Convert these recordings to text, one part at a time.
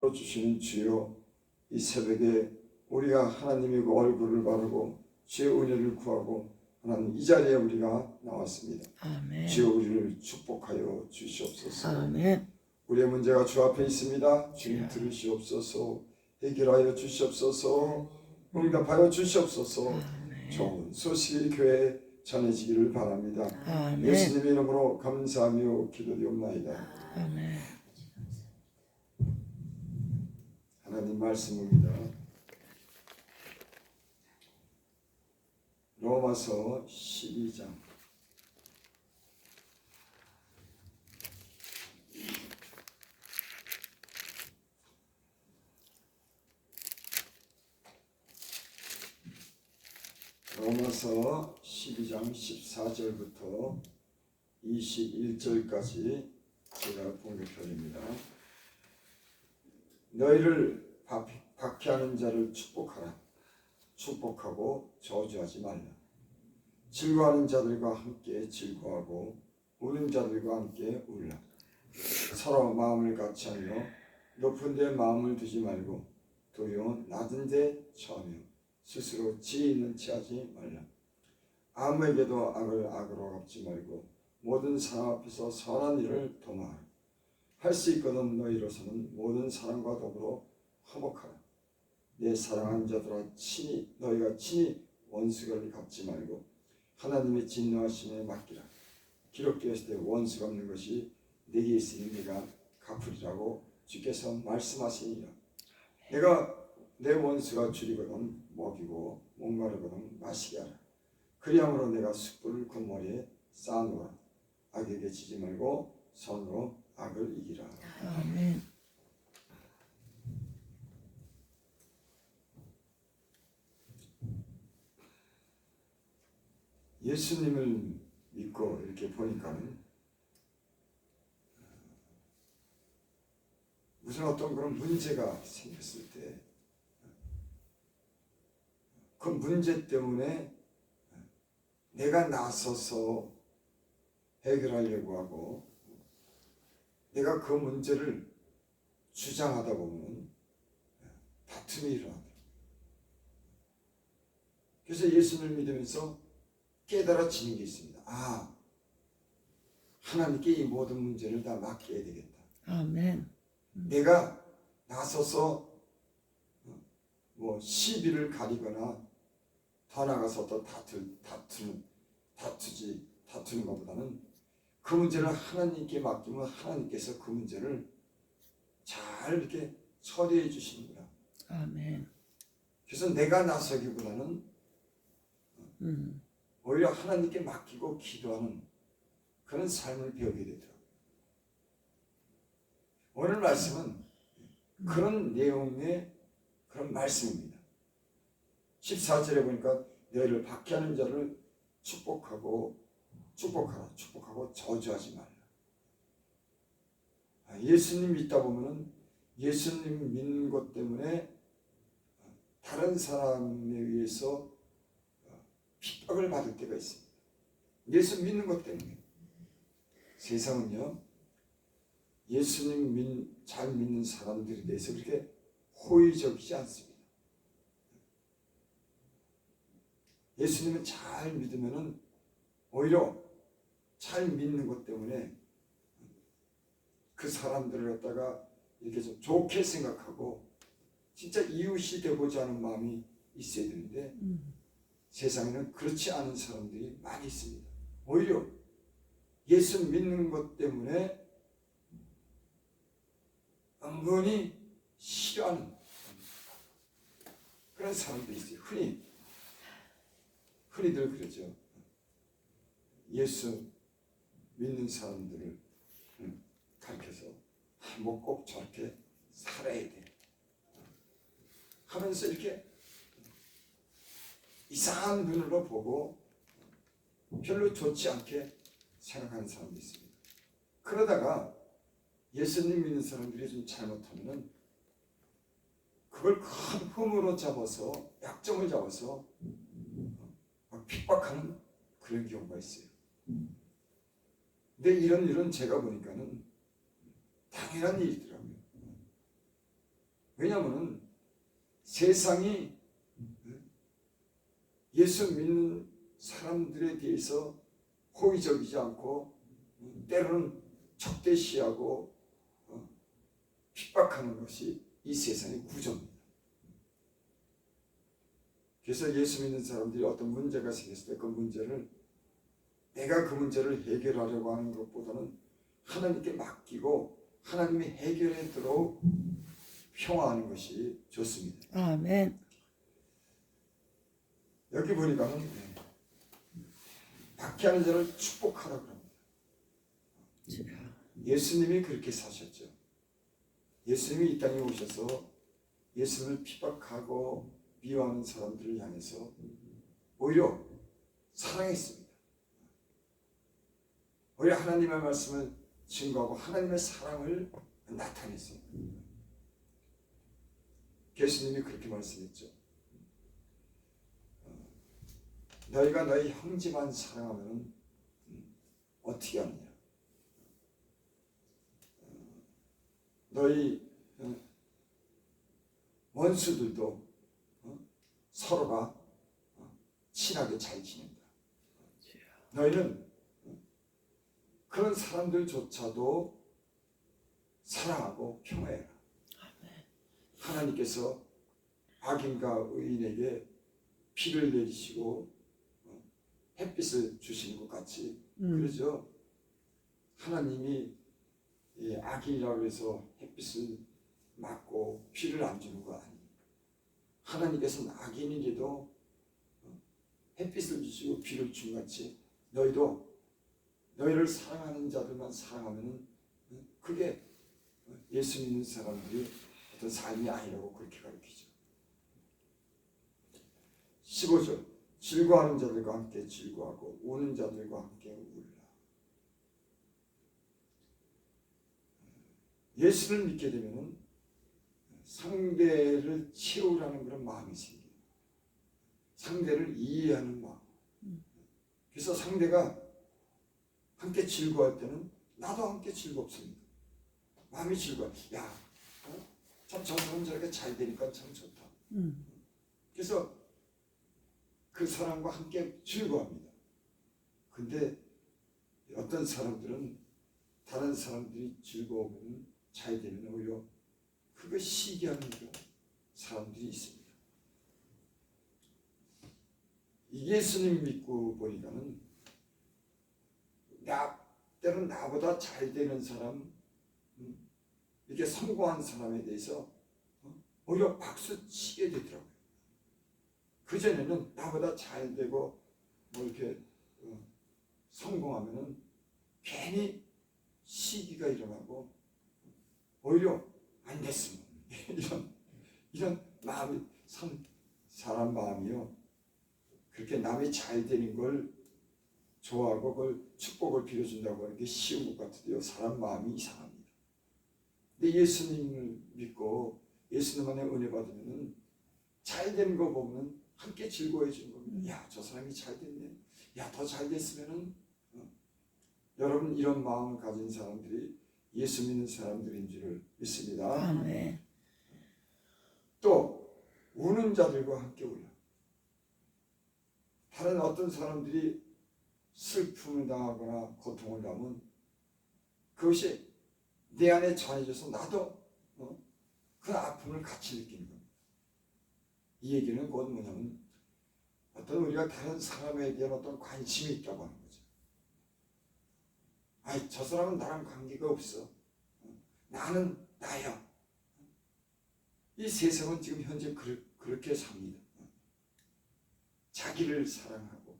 풀어주시는 주여, 이 새벽에 우리가 하나님의 그 얼굴을 바르고 주의 은혜를 구하고 하나님 이 자리에 우리가 나왔습니다. 아멘. 주여 우리를 축복하여 주시옵소서. 아멘. 우리의 문제가 주 앞에 있습니다. 주님 들으시옵소서. 해결하여 주시옵소서. 응답하여 주시옵소서. 좋은 소식이 교회에 전해지기를 바랍니다. 아멘. 예수님의 이름으로 감사하며 기도드리옵나이다. 아멘. 하나님 말씀입니다. 로마서 12장 로마서 12장 14절부터 21절까지 제가 봉독편입니다. 너희를 박해하는 자를 축복하라. 축복하고 저주하지 말라. 즐거워하는 자들과 함께 즐거워하고 우는 자들과 함께 울라. 서로 마음을 같이 하며 높은 데 마음을 두지 말고 도리어 낮은 데 처하며 스스로 지혜 있는 체 하지 말라. 아무에게도 악을 악으로 갚지 말고 모든 사람 앞에서 선한 일을 도모하라. 할 수 있거든 너희로서는 모든 사람과 더불어 화목하라. 내 사랑하는 자들아 너희가 친히 원수를 갚지 말고 하나님의 진노하심에 맡기라. 기록되어 있을 때 원수가 없는 것이 내게 있으니 내가 갚으리라고 주께서 말씀하시니라. 내가 내 원수가 줄이거든 먹이고 목마르거든 마시게 하라. 그리함으로 내가 숯불을 그 머리에 쌓아놓으라. 악에게 지지 말고 선으로 악을 이기라. 아멘. 예수님을 믿고 이렇게 보니까는 무슨 어떤 그런 문제가 생겼을 때 그 문제 때문에 내가 나서서 해결하려고 하고 내가 그 문제를 주장하다 보면 다툼이 일어나더라고요. 그래서 예수님을 믿으면서 깨달아지는 게 있습니다. 아, 하나님께 이 모든 문제를 다 맡겨야 되겠다. 아멘. 내가 나서서 시비를 가리거나 더 나가서 또 다투는 것보다는 그 문제를 하나님께 맡기면 하나님께서 그 문제를 잘 이렇게 처리해 주시는구나. 아멘. 그래서 내가 나서기보다는 오히려 하나님께 맡기고 기도하는 그런 삶을 배우게 되더라고요. 오늘 말씀은 그런 내용의 그런 말씀입니다. 14절에 보니까 너희를 박해하는 자를 축복하라. 축복하고 저주하지 말라. 예수님 믿다 보면은 예수님 믿는 것 때문에 다른 사람에 의해서 핍박을 받을 때가 있습니다. 예수 믿는 것 때문에. 세상은요, 예수님 잘 믿는 사람들에 대해서 그렇게 호의적이지 않습니다. 예수님을 잘 믿으면은 오히려 잘 믿는 것 때문에 그 사람들을 갖다가 이렇게 좀 좋게 생각하고 진짜 이웃이 되고자 하는 마음이 있어야 되는데 세상에는 그렇지 않은 사람들이 많이 있습니다. 오히려 예수 믿는 것 때문에 은근히 싫어하는 그런 사람들이 있어요. 흔히들 그러죠. 예수 믿는 사람들을 가르쳐서 뭐 꼭 저렇게 살아야 돼 하면서 이렇게 이상한 눈으로 보고 별로 좋지 않게 생각하는 사람도 있습니다. 그러다가 예수님 믿는 사람들이 좀 잘못하면 그걸 큰 흠으로 잡아서 약점을 잡아서 핍박하는 그런 경우가 있어요. 근데 이런 일은 제가 보니까는 당연한 일이더라고요. 왜냐하면 세상이 예수 믿는 사람들에 대해서 호의적이지 않고 때로는 적대시하고 핍박하는 것이 이 세상의 구조입니다. 그래서 예수 믿는 사람들이 어떤 문제가 생겼을 때 그 문제를 내가 그 문제를 해결하려고 하는 것보다는 하나님께 맡기고 하나님이 해결해 도록 평화하는 것이 좋습니다. 아멘. 여기 보니까는 박해하는 자를 축복하라고 합니다. 예수님이 그렇게 사셨죠. 예수님이 이 땅에 오셔서 예수님을 핍박하고 미워하는 사람들을 향해서 오히려 사랑했습니다. 오히려 하나님의 말씀을 증거하고 하나님의 사랑을 나타냈습니다. 예수님이 그렇게 말씀했죠. 너희가 너희 형제만 사랑하면 어떻게 하느냐? 너희 원수들도 서로가 친하게 잘 지낸다. 너희는 그런 사람들조차도 사랑하고 평화해라. 하나님께서 악인과 의인에게 비를 내리시고 햇빛을 주시는 것 같이 그러죠. 하나님이 악인이라고 해서 햇빛을 막고 비를 안 주는 거 아닙니까? 하나님께서는 악인이라도 햇빛을 주시고 비를 준 같이 너희도 너희를 사랑하는 자들만 사랑하면 그게 예수 믿는 사람들이 어떤 삶이 아니라고 그렇게 가르치죠. 15절 즐거워하는 자들과 함께 즐거워하고 우는 자들과 함께 울라. 예수를 믿게 되면 상대를 채우라는 그런 마음이 생겨요. 상대를 이해하는 마음. 그래서 상대가 함께 즐거워할 때는 나도 함께 즐겁습니다. 마음이 즐거워. 야, 참 저 사람 저렇게 잘 되니까 참 좋다. 그래서 그 사람과 함께 즐거워합니다. 근데 어떤 사람들은 다른 사람들이 즐거우면 잘 되면 오히려 그거 시기하는 그런 사람들이 있습니다. 예수님 믿고 보니까는 때로는 나보다 잘 되는 사람, 이렇게 성공한 사람에 대해서 오히려 박수 치게 되더라고요. 그전에는 나보다 잘 되고 뭐 이렇게 성공하면은 괜히 시기가 일어나고 오히려 안 됐으면 이런 마음이 사람 마음이요. 그렇게 남이 잘 되는 걸 좋아하고 그걸 축복을 빌어준다고 하는 게 쉬운 것 같은데요. 사람 마음이 이상합니다. 근데 예수님을 믿고 예수님 안에 은혜 받으면 잘 되는 거 보면 함께 즐거워해 주는 겁니다. 야, 저 사람이 잘 됐네. 야, 더 잘 됐으면은 여러분 이런 마음을 가진 사람들이 예수 믿는 사람들인 줄을 믿습니다. 아멘. 또 우는 자들과 함께 울라. 다른 어떤 사람들이 슬픔을 당하거나 고통을 당하면 그것이 내 안에 전해져서 나도 그 아픔을 같이 느끼는 겁니다. 이 얘기는 곧 뭐냐면 어떤 우리가 다른 사람에 대한 어떤 관심이 있다고 하는 거죠. 아이, 저 사람은 나랑 관계가 없어. 나는 나야. 이 세상은 지금 현재 그렇게 삽니다. 자기를 사랑하고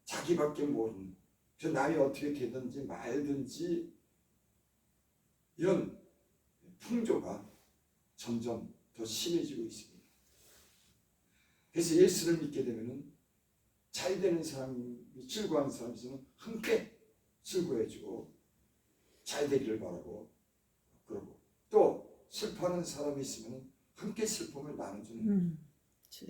자기밖에 모르는, 저 남이 어떻게 되든지 말든지 이런 풍조가 점점 더 심해지고 있습니다. 그래서 예수를 믿게 되면 잘 되는 사람, 즐거워하는 사람에서는 함께 즐거워해주고 잘 되기를 바라고 그러고, 또 슬퍼하는 사람이 있으면 함께 슬픔을 나눠주는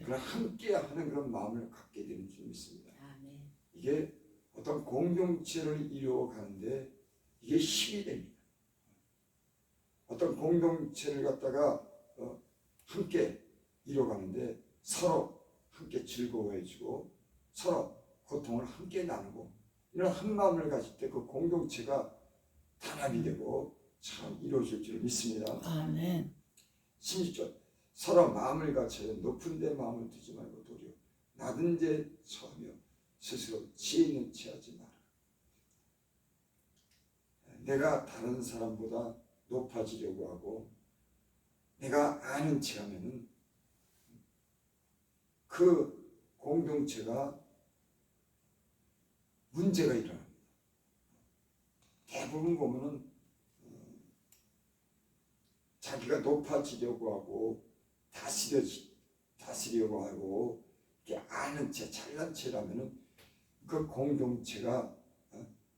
그런 함께하는 그런 마음을 갖게 되는 줄 믿습니다. 아멘. 이게 어떤 공동체를 이루어 가는데 이게 힘이 됩니다. 어떤 공동체를 갖다가 함께 이뤄가는데 서로 함께 즐거워해주고 서로 고통을 함께 나누고 이런 한 마음을 가질 때 그 공동체가 단합이 되고 참 이루어질 줄 믿습니다. 아멘. 16절 서로 마음을 갖춰 높은 데 마음을 두지 말고 도리어 낮은 데 처하며 스스로 지혜 있는 체하지 마라. 내가 다른 사람보다 높아지려고 하고 내가 아는 체하면은 그 공동체가 문제가 일어납니다. 대부분 보면은 자기가 높아지려고 하고 다스리려고 하고 이렇게 아는 채 잘난 채라면은 그 공동체가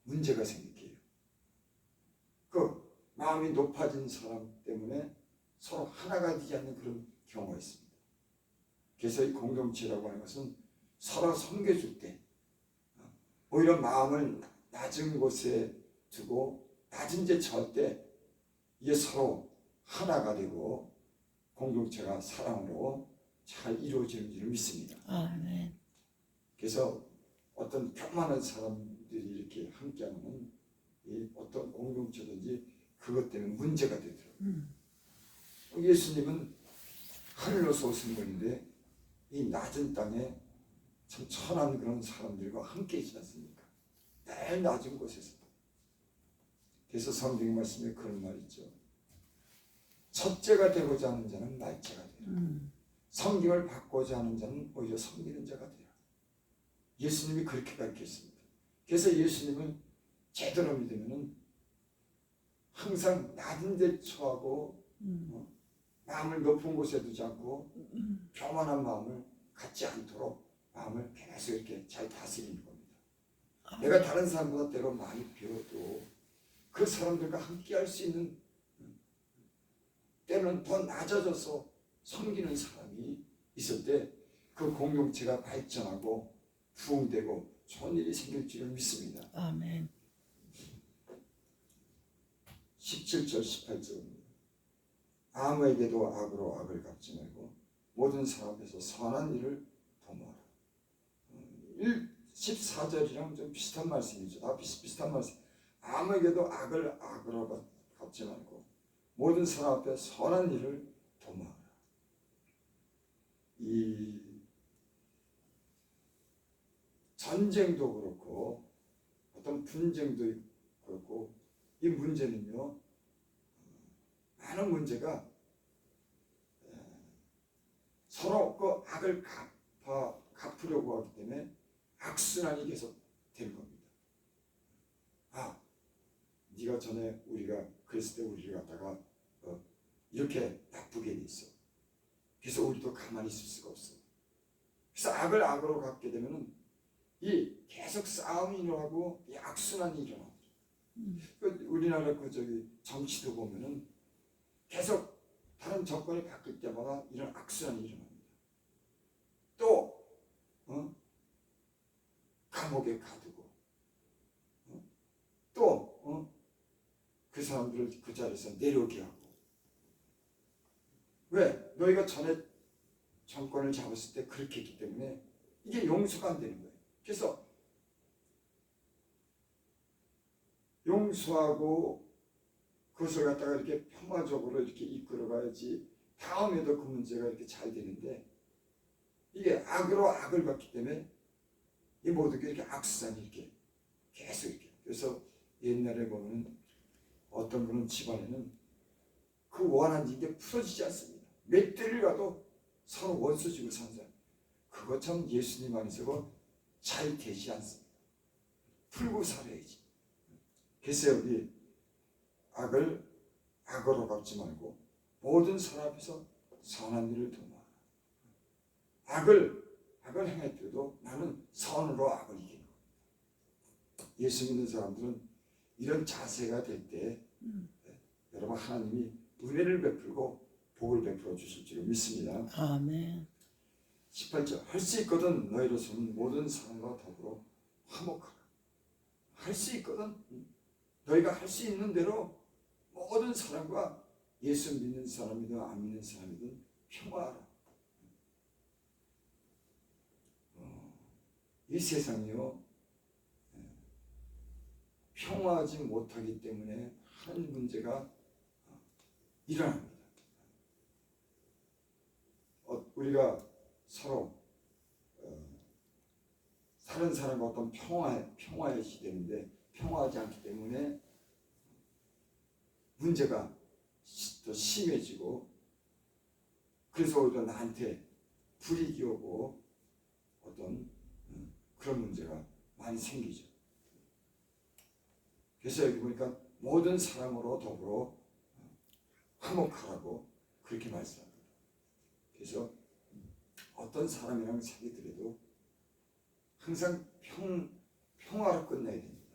문제가 생기게요. 그 마음이 높아진 사람 때문에 서로 하나가 되지 않는 그런 경우가 있습니다. 그래서 이 공동체라고 하는 것은 서로 섬겨줄 때 오히려 마음을 낮은 곳에 두고 낮은 데 처할 때 이게 서로 하나가 되고 공동체가 사랑으로 잘 이루어지는 줄 믿습니다. 아멘. 그래서 어떤 교만한 사람들이 이렇게 함께하면 이 어떤 공동체든지 그것 때문에 문제가 되더라고요. 예수님은 하늘로서 오신 분인데 이 낮은 땅에 참 천한 그런 사람들과 함께 있지 않습니까? 매일 낮은 곳에서. 그래서 성경 말씀에 그런 말이 있죠. 첫째가 되고자 하는 자는 말째가 되라. 성경을 받고자 하는 자는 오히려 섬기는 자가 되라. 예수님이 그렇게 가르쳤습니다. 그래서 예수님을 제대로 믿으면 항상 낮은 데 처하고 마음을 높은 곳에 두지 않고 교만한 마음을 갖지 않도록 마음을 계속 이렇게 잘 다스리는 겁니다. 내가 다른 사람보다 때로 많이 배워도 그 사람들과 함께 할 수 있는 때로는 더 낮아져서 섬기는 사람이 있을 때 그 공동체가 발전하고 부흥되고 좋은 일이 생길 줄을 믿습니다. 아멘. 17절 18절입니다. 아무에게도 악으로 악을 갚지 말고 모든 사람 앞에서 선한 일을 도모하라. 14절이랑 좀 비슷한 말씀이죠. 다 비슷한 말씀. 아무에게도 악을 악으로 갚지 말고 모든 사람 앞에 선한 일을 도모하라. 이 전쟁도 그렇고 어떤 분쟁도 그렇고 이 문제는요 많은 문제가 서로 그 악을 갚으려고 하기 때문에 악순환이 계속 되는 겁니다. 아, 네가 전에 우리가 그랬을 때 우리를 갖다가 이렇게 나쁘게 돼 있어. 그래서 우리도 가만히 있을 수가 없어. 그래서 악을 악으로 갚게 되면은 이 계속 싸움이 일어나고 이 악순환이 일어나죠. 우리나라 그 정치도 보면은 계속 다른 정권이 바뀔 때마다 이런 악순환이 일어납니다. 또 감옥에 가두고 또 그 사람들을 그 자리에서 내려오게 하고. 왜? 너희가 전에 정권을 잡았을 때 그렇게 했기 때문에 이게 용서가 안 되는 거예요. 그래서 용서하고 그것을 갖다가 이렇게 평화적으로 이렇게 이끌어가야지 다음에도 그 문제가 이렇게 잘 되는데 이게 악으로 악을 받기 때문에 이 모든 게 이렇게 악순환이 이렇게 계속 이렇게. 그래서 옛날에 보면 어떤 그런 집안에는 그 원한 게 풀어지지 않습니다. 몇 대를 가도 서로 원수 지고 사는 사람. 그거 참 예수님 안에서 잘 되지 않습니다. 풀고 살아야지. 그래서 여기 악을 악으로 갚지 말고 모든 사람 앞에서 선한 일을 도모하라. 악을 행했더라도 나는 선으로 악을 이기는 겁니다. 예수 믿는 사람들은 이런 자세가 될 때 여러분 하나님이 은혜를 베풀고 복을 베풀어 주실 줄 믿습니다. 아멘. 18절 할 수 있거든 너희로서는 모든 사람과 더불어 화목하라. 할 수 있거든 너희가 할 수 있는 대로 모든 사람과 예수 믿는 사람이든 안 믿는 사람이든 평화하라. 이 세상이요 평화하지 못하기 때문에 한 문제가 일어납니다. 우리가 서로 다른 사람과 어떤 평화의 시대인데 평화하지 않기 때문에 문제가 더 심해지고 그래서 오히려 나한테 불이익이 오고 어떤 그런 문제가 많이 생기죠. 그래서 여기 보니까 모든 사람으로 더불어 화목하라고 그렇게 말씀합니다. 그래서 어떤 사람이랑 사귀더라도 항상 평화로 끝내야 됩니다.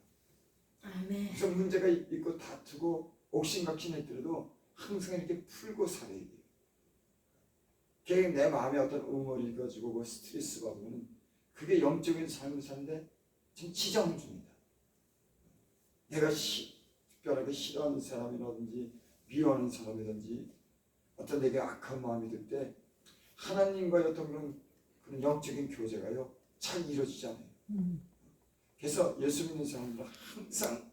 아멘. 그래서 문제가 있고 다투고 옥신각신했더라도 항상 이렇게 풀고 살아야 돼요. 그게 내 마음에 어떤 응어리 가지고 스트레스 받으면 그게 영적인 삶을 사는데 좀 지장을 줍니다. 내가 특별하게 싫어하는 사람이라든지 미워하는 사람이든지 어떤 내게 악한 마음이 들 때 하나님과의 어떤 그런 영적인 교제가요 잘 이루어지지 않아요. 그래서 예수 믿는 사람들은 항상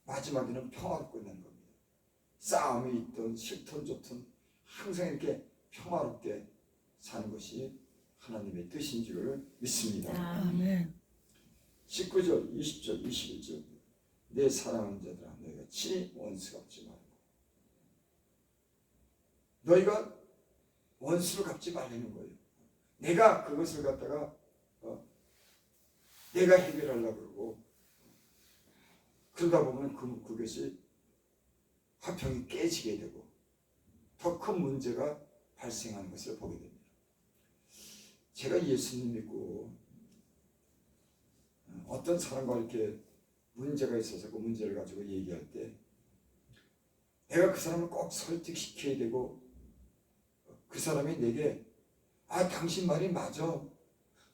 마지막에는 평화로 끝나는 겁니다. 싸움이 있든 싫든 좋든 항상 이렇게 평화롭게 사는 것이 하나님의 뜻인 줄 믿습니다. 아멘. 19절, 20절, 21절 내 사랑하는 자들아 너희가 친히 원수 갚지 말고 너희가 원수를 갚지 말라는 거예요. 내가 그것을 갖다가 내가 해결하려고 그러고 그러다 보면 그것이 화평이 깨지게 되고 더 큰 문제가 발생하는 것을 보게 됩니다. 제가 예수님 믿고 어떤 사람과 이렇게 문제가 있어서 그 문제를 가지고 얘기할 때 내가 그 사람을 꼭 설득시켜야 되고 그 사람이 내게 당신 말이 맞아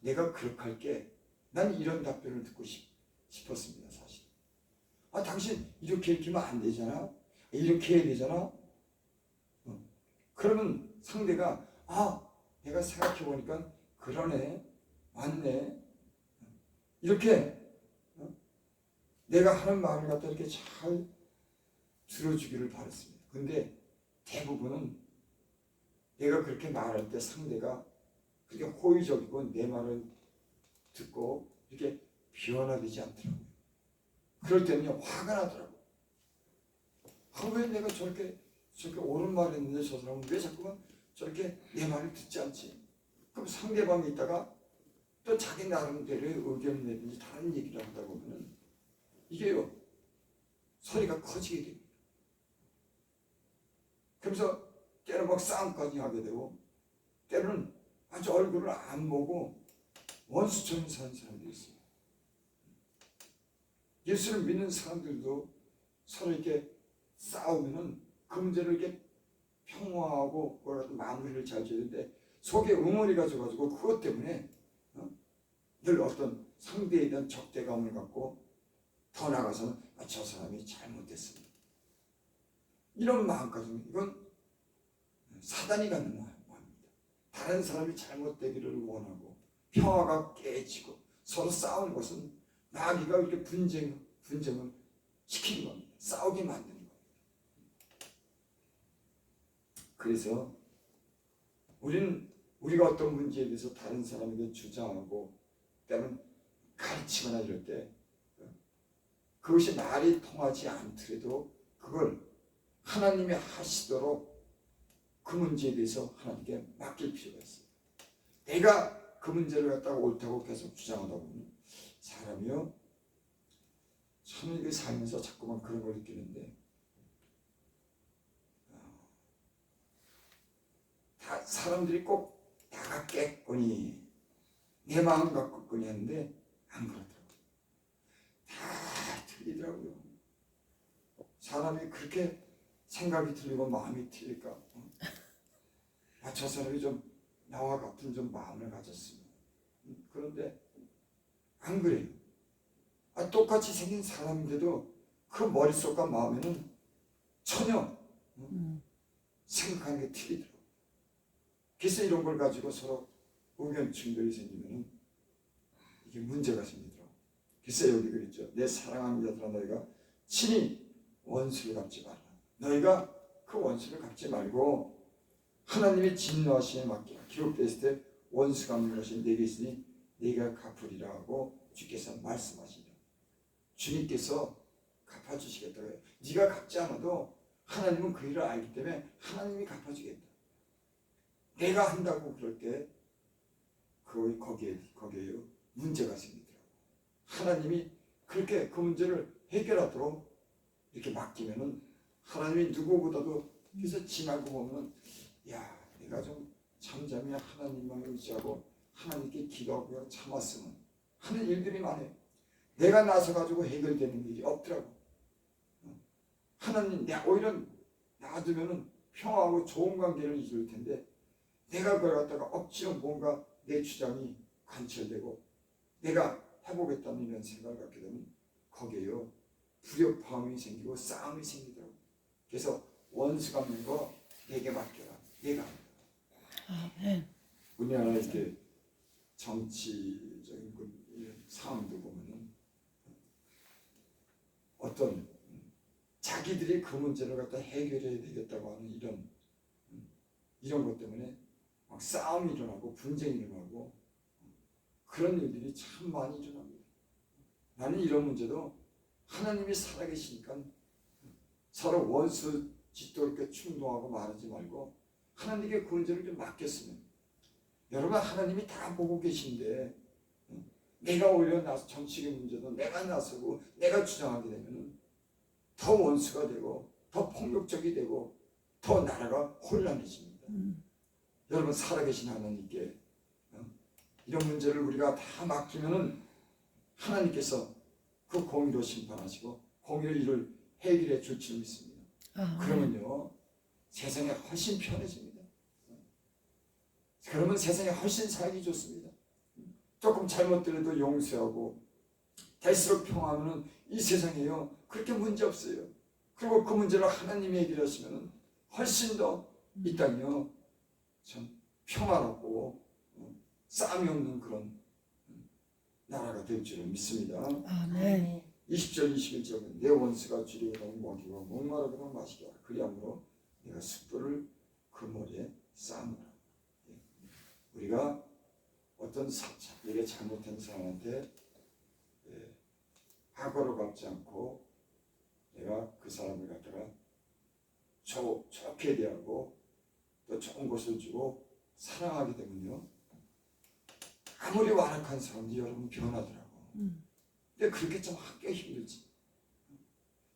내가 그렇게 할게 난 이런 답변을 듣고 싶었습니다. 사실 당신 이렇게 하면 안 되잖아 이렇게 해야 되잖아 그러면 상대가 내가 생각해 보니까 그러네 맞네 이렇게 내가 하는 말을 갖다 이렇게 잘 들어주기를 바랐습니다. 근데 대부분은 내가 그렇게 말할 때 상대가 그렇게 호의적이고 내 말을 듣고 이렇게 변화되지 않더라고요. 그럴 때는요 화가 나더라고요. 왜 내가 저렇게 옳은 말을 했는데 저 사람은 왜 자꾸만 저렇게 내 말을 듣지 않지? 그럼 상대방이 있다가 또 자기 나름대로의 의견을 내든지 다른 얘기를 하다 보면은 이게요 소리가 커지게 됩니다. 그러면서 때로 막 싸움까지 하게 되고 때로는 아주 얼굴을 안 보고 원수처럼 사는 사람들이 있어요. 예수를 믿는 사람들도 서로 이렇게 싸우면은 그 문제를 이렇게 평화하고 마무리를 잘 지는데 속에 응어리 가져가지고 그것 때문에 늘 어떤 상대에 대한 적대감을 갖고 더 나아가서는 저 사람이 잘못됐습니다. 이런 마음가짐 이건 사단이 갖는 마음입니다. 다른 사람이 잘못되기를 원하고 평화가 깨지고 서로 싸우는 것은 마귀가 이렇게 분쟁을 시키는 겁니다. 싸우게 만드는 겁니다. 그래서 우리가 어떤 문제에 대해서 다른 사람에게 주장하고 때로는 가르치거나 이럴 때 그것이 말이 통하지 않더라도 그걸 하나님이 하시도록 그 문제에 대해서 하나님께 맡길 필요가 있어요. 내가 그 문제를 갖다가 옳다고 계속 주장하다 보면 사람이요 참 이게 살면서 자꾸만 그런 걸 느끼는데 다 사람들이 꼭 나가 깼거니 내 마음 갖고거니 하는데 안 그렇더라고요. 다 틀리더라고요. 사람이 그렇게 생각이 틀리고 마음이 틀릴까? 저 사람이 좀 나와 같은 좀 마음을 가졌으면 그런데 안 그래요. 똑같이 생긴 사람인데도 그 머릿속과 마음에는 전혀 생각하는 게 틀리더라고요. 그래서 이런 걸 가지고 서로 의견 충돌이 생기면 이게 문제가 생기더라고요. 그래서 여기 그랬죠. 내 사랑하는 자들아 너희가 친히 원수를 갚지 말라. 너희가 그 원수를 갚지 말고 하나님의 진노하심에 맡기라. 기록되어 있을 때 원수 갚는 것이 내게 있으니 네가 갚으리라 하고 주께서 말씀하시니라. 주님께서 갚아주시겠다고 해요. 네가 갚지 않아도 하나님은 그 일을 알기 때문에 하나님이 갚아주겠다. 내가 한다고 그럴 때 거기에요 문제가 생기더라고요. 하나님이 그렇게 그 문제를 해결하도록 이렇게 맡기면은 하나님이 누구보다도 그래서 지나고 보면 야 내가 좀 잠잠히 하나님만 의지하고 하나님께 기도하고 참았으면 하는 일들이 많아요. 내가 나서가지고 해결되는 일이 없더라고. 하나님 오히려 놔두면은 평화하고 좋은 관계를 이룰 텐데 내가 그걸 갖다가 억지로 뭔가 내 주장이 관철되고 내가 해보겠다는 이런 생각을 갖게 되면 거기에요 불협화음이 생기고 싸움이 생기더라고요. 그래서 원수 갚는 거 내게 맡겨라. 내가 합니다. 아멘. 우리나라 이렇게 정치적인 이런 상황도 보면은 어떤 자기들이 그 문제를 갖다 해결해야 되겠다고 하는 이런 것 때문에 막 싸움이 일어나고 분쟁이 일어나고 그런 일들이 참 많이 일어납니다. 나는 이런 문제도 하나님이 살아계시니까 서로 원수 짓도 이렇게 충동하고 말하지 말고 하나님께 그 문제를 좀 맡겼으면 여러분 하나님이 다 보고 계신데 내가 오히려 나서 정치적인 문제도 내가 나서고 내가 주장하게 되면 더 원수가 되고 더 폭력적이 되고 더 나라가 혼란해집니다. 여러분 살아계신 하나님께 이런 문제를 우리가 다 맡기면은 하나님께서 그 공의로 심판하시고 공의로 이를 해결해 줄 줄 믿습니다. 그러면요 세상이 훨씬 편해집니다. 그러면 세상이 훨씬 살기 좋습니다. 조금 잘못들어도 용서하고 될수록 평화하면 이 세상에요 그렇게 문제 없어요. 그리고 그 문제를 하나님이 해결하시면 훨씬 더 이 땅이요 참 평화롭고 싸움이 없는 그런 나라가 될 줄을 믿습니다. 아멘. 20절 21절은 내 원수가 주리거든 먹이고 목마르거든 마시게 하라. 그리함으로 내가 숯불을 그 머리에 쌓느라. 우리가 어떤 일에 잘못한 사람한테 과거로 갚지 않고 내가 그 사람을 갖다가 좋게 대하고 또 좋은 것을 주고 사랑하게 되면요 아무리 완악한 사람도 여러분 변하더라고. 근데 그렇게 좀 하기가 힘들지.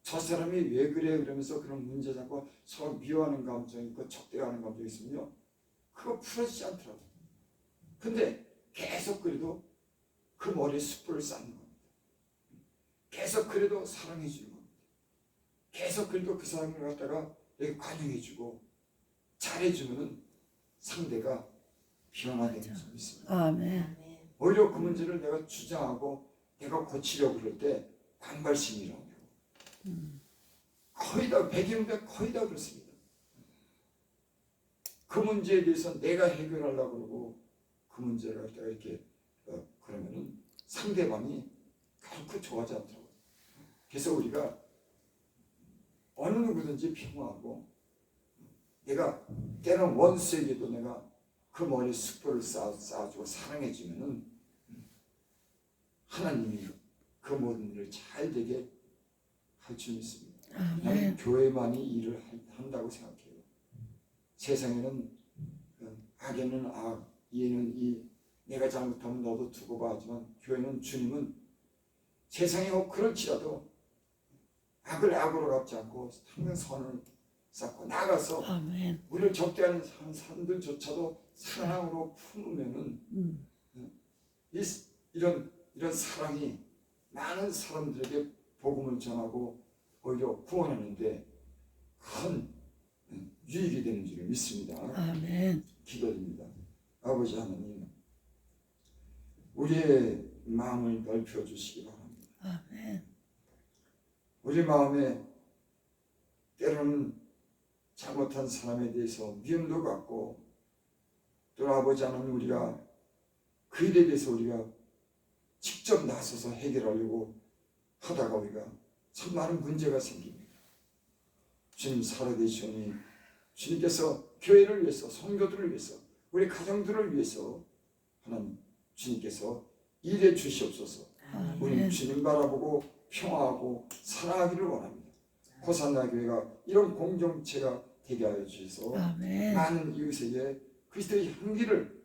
저 사람이 왜 그래 그러면서 그런 문제 잡고 서로 미워하는 감정이 있고 적대하는 감정이 있으면요 그거 풀어지지 않더라고. 근데 계속 그래도 그 머리에 숯불을 쌓는 겁니다. 계속 그래도 사랑해 주는 겁니다. 계속 그래도 그 사람을 갖다가 이렇게 관용해주고 잘해주면 상대가 변화되는 줄 믿습니다. 아멘. 오히려 그 문제를 내가 주장하고 내가 고치려고 그럴 때 반발심이 일어나고 거의 다 100인 거의 다 그렇습니다. 그 문제에 대해서 내가 해결하려고 그러고 그 문제를 갖다가 이렇게 그러면은 상대방이 결코 좋아하지 않더라고요. 그래서 우리가 어느 누구든지 평화하고 내가 때로는 원수에게도 내가 그 머리에 숯불을 쌓아주고 사랑해주면은 하나님이 그 모든 일을 잘 되게 할 줄 믿습니다. 나는 교회만이 일을 한다고 생각해요. 세상에는 악에는 악, 이에는 이, 내가 잘못하면 너도 두고 봐 하지만 교회는 주님은 세상에 그럴지라도 악을 악으로 갚지 않고 항상 선을 쌓고 나가서 우리를 적대하는 사람들조차도 사랑으로 품으면은 이런 사랑이 많은 사람들에게 복음을 전하고 오히려 구원하는데 큰 유익이 되는 줄 믿습니다. 아멘. 기도드립니다. 아버지 하나님, 우리의 마음을 넓혀 주시기 바랍니다. 아멘. 우리 마음에 때로는 잘못한 사람에 대해서 미움도 갖고 또 아버지 하나님 우리가 그 일에 대해서 우리가 직접 나서서 해결하려고 하다가 우리가 참 많은 문제가 생깁니다. 주님 살아계시오니 주님께서 교회를 위해서 성도들을 위해서 우리 가정들을 위해서 하나님 주님께서 일해 주시옵소서. 우리 아멘. 주님 바라보고 평화하고 사랑하기를 원합니다. 호산나 교회가 이런 공동체가 되게 하여 주셔서 아멘. 많은 이웃에게 그리스도의 향기를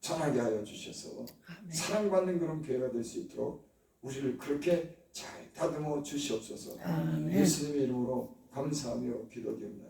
전하게 하여 주셔서 아멘. 사랑받는 그런 교회가 될 수 있도록 우리를 그렇게 잘 다듬어 주시옵소서. 아멘. 예수님의 이름으로 감사하며 기도드립니다.